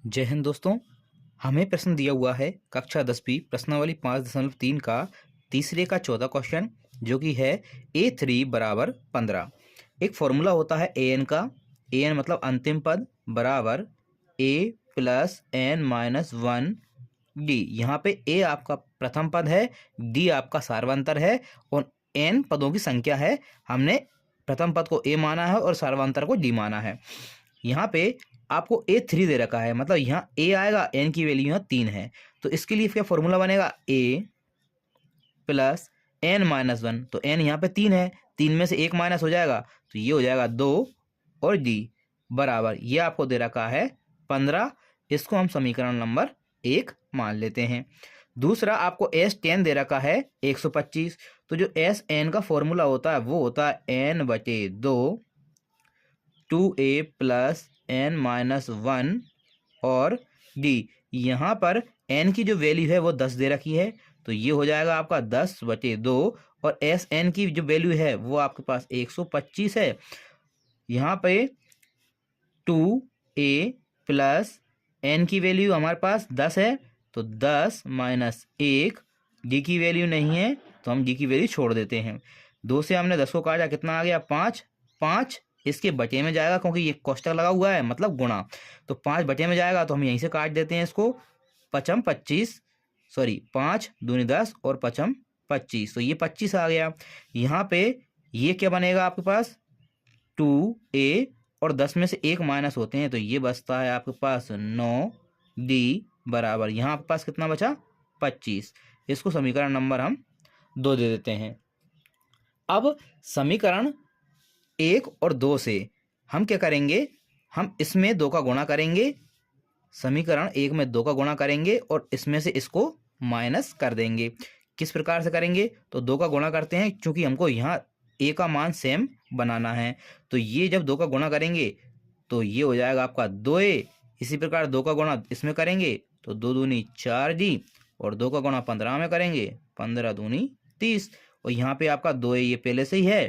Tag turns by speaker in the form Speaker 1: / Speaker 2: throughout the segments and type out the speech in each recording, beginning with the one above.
Speaker 1: जय हिंद दोस्तों। हमें प्रश्न दिया हुआ है कक्षा 10वीं प्रश्नावली 5.3 का तीसरे का चौथा क्वेश्चन, जो कि है A3 बराबर 15। एक फॉर्मूला होता है an का। an मतलब अंतिम पद बराबर a plus n minus 1 d। यहाँ पे a आपका प्रथम पद है, d आपका सार्वंतर है और n पदों की संख्या है। हमने प्रथम पद को a माना है और सार्वंतर को d माना है। यहाँ पे आपको A3 दे रखा है, मतलब यहाँ a आएगा, n की वैल्यू यहाँ 3 है। तो इसके लिए क्या फॉर्मूला बनेगा, a प्लस n माइनस 1। तो n यहाँ पे 3 है, 3 में से 1 माइनस हो जाएगा तो ये हो जाएगा 2 और d बराबर ये आपको दे रखा है 15। इसको हम समीकरण नंबर 1 मान लेते हैं। दूसरा आपको S10 दे रखा है 125। तो जो Sn का फॉर्मूला होता है वो होता है n/2 2a plus n minus 1 और d। यहाँ पर n की जो वैल्यू है वो 10 दे रखी है, तो ये हो जाएगा आपका 10/2 और Sn की जो वैल्यू है वो आपके पास 125 है। यहाँ पे 2a प्लस n की वैल्यू हमारे पास 10 है, तो 10 माइनस 1। d की वैल्यू नहीं है तो हम d की वैल्यू छोड़ देते हैं। 2 से हमने 10 को काटा, कितना आ गया 5। 5 इसके बटे में जाएगा क्योंकि ये कोष्टक लगा हुआ है, मतलब गुणा। तो 5 बटे में जाएगा तो हम यहीं से काट देते हैं इसको। 5 25, सॉरी 5 दूनी 10 और 5 25, तो ये 25 आ गया। यहाँ पे ये क्या बनेगा आपके पास 2a और 10 में से 1 माइनस होते हैं तो ये बचता है आपके पास 9d बराबर यहाँ आपके पास कितना बचा 25। इसको समीकरण नंबर हम 2 दे देते हैं। अब समीकरण 1 और 2 से हम क्या करेंगे, हम इसमें 2 का गुणा करेंगे, समीकरण 1 में 2 का गुणा करेंगे और इसमें से इसको माइनस कर देंगे। किस प्रकार से करेंगे, तो 2 का गुणा करते हैं, क्योंकि हमको यहाँ a का मान सेम बनाना है। तो ये जब 2 का गुणा करेंगे तो ये हो जाएगा आपका 2a। इसी प्रकार 2 का गुणा इसमें करेंगे तो 2 दूनी 4d और 2 का गुणा 15 में करेंगे 15 दूनी 30। और यहाँ पे आपका 2a ये पहले से ही है,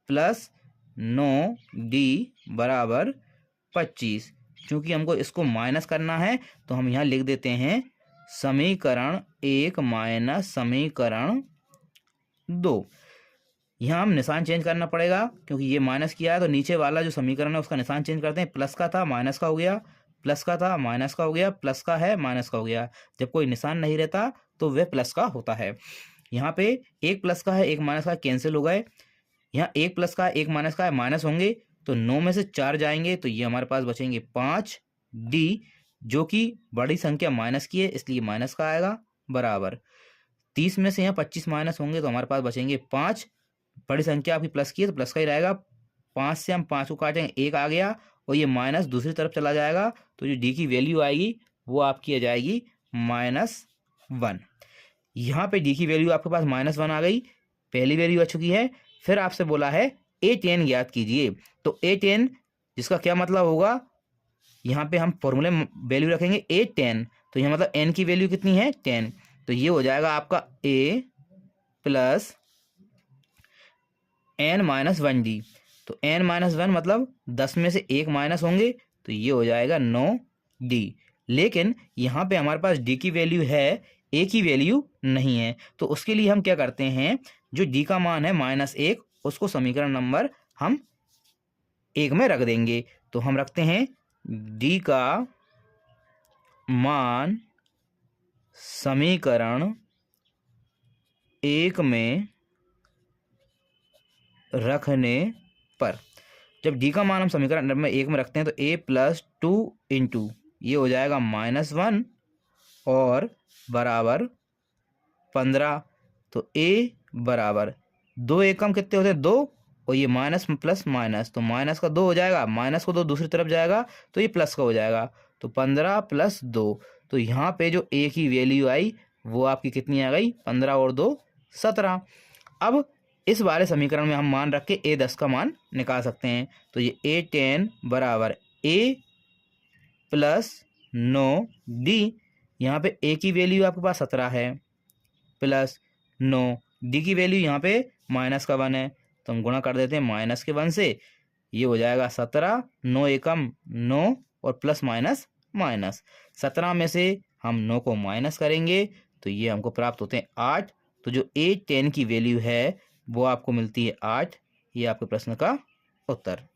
Speaker 1: प्लस 9d बराबर 25। क्योंकि हमको इसको माइनस करना है तो हम यहाँ लिख देते हैं समीकरण 1 माइनस समीकरण 2। यहाँ हम निशान चेंज करना पड़ेगा, क्योंकि ये माइनस किया है तो नीचे वाला जो समीकरण है उसका निशान चेंज करते हैं। प्लस का था माइनस का हो गया, प्लस का था माइनस का हो गया, प्लस का है माइनस का हो गया। जब कोई निशान नहीं रहता तो वह प्लस का होता है। यहाँ पे एक प्लस का है एक माइनस का कैंसिल हो गए। यहाँ एक प्लस का है एक माइनस का है, माइनस होंगे तो 9 में से 4 जाएंगे तो ये हमारे पास बचेंगे 5d, जो कि बड़ी संख्या माइनस की है इसलिए माइनस का आएगा बराबर 30 में से यहाँ 25 माइनस होंगे तो हमारे पास बचेंगे 5। बड़ी संख्या आपकी प्लस की है तो प्लस का ही रहेगा। 5 से हम 5 को काटेंगे, 1 आ गया और ये माइनस दूसरी तरफ चला जाएगा, तो जो डी की वैल्यू आएगी वो आपकी आ जाएगी -1। यहाँ पे डी की वैल्यू आपके पास -1 आ गई, पहली वैल्यू आ चुकी है। फिर आपसे बोला है A10 ज्ञात कीजिए। तो A10 जिसका क्या मतलब होगा, यहाँ पे हम फॉर्मूले वैल्यू रखेंगे A10, तो यहाँ मतलब n की वैल्यू कितनी है 10। तो ये हो जाएगा आपका a plus n minus 1d। तो n माइनस 1 मतलब 10 में से 1 माइनस होंगे तो ये हो जाएगा 9d। लेकिन यहाँ पे हमारे पास d की वैल्यू है, a की वैल्यू नहीं है। तो उसके लिए हम क्या करते हैं, जो d का मान है -1 उसको समीकरण नंबर हम 1 में रख देंगे। तो हम रखते हैं d का मान समीकरण 1 में रखने पर, जब d का मान हम समीकरण नंबर 1 में रखते हैं तो a प्लस 2 इंटू ये हो जाएगा -1 और बराबर 15। तो a बराबर 2 एकम कितने होते हैं 2, और ये माइनस प्लस माइनस, तो माइनस का 2 हो जाएगा, माइनस को 2 दूसरी तरफ जाएगा तो ये प्लस का हो जाएगा, तो 15 प्लस 2। तो यहाँ पे जो a की वैल्यू आई वो आपकी कितनी आ गई, 15 और 2 17। अब इस वाले समीकरण में हम मान रख के a10 का मान निकाल सकते हैं। तो ये A10 बराबर a प्लस 9d। यहाँ पे a की वैल्यू आपके पास 17 है, प्लस 9, d की वैल्यू यहाँ पे -1 है तो हम गुणा कर देते हैं -1 से। ये हो जाएगा 17, 9 एकम 9 और प्लस माइनस माइनस 17 में से हम 9 को माइनस करेंगे तो ये हमको प्राप्त होते हैं 8। तो जो एज 10 की वैल्यू है वो आपको मिलती है 8। ये आपके प्रश्न का उत्तर।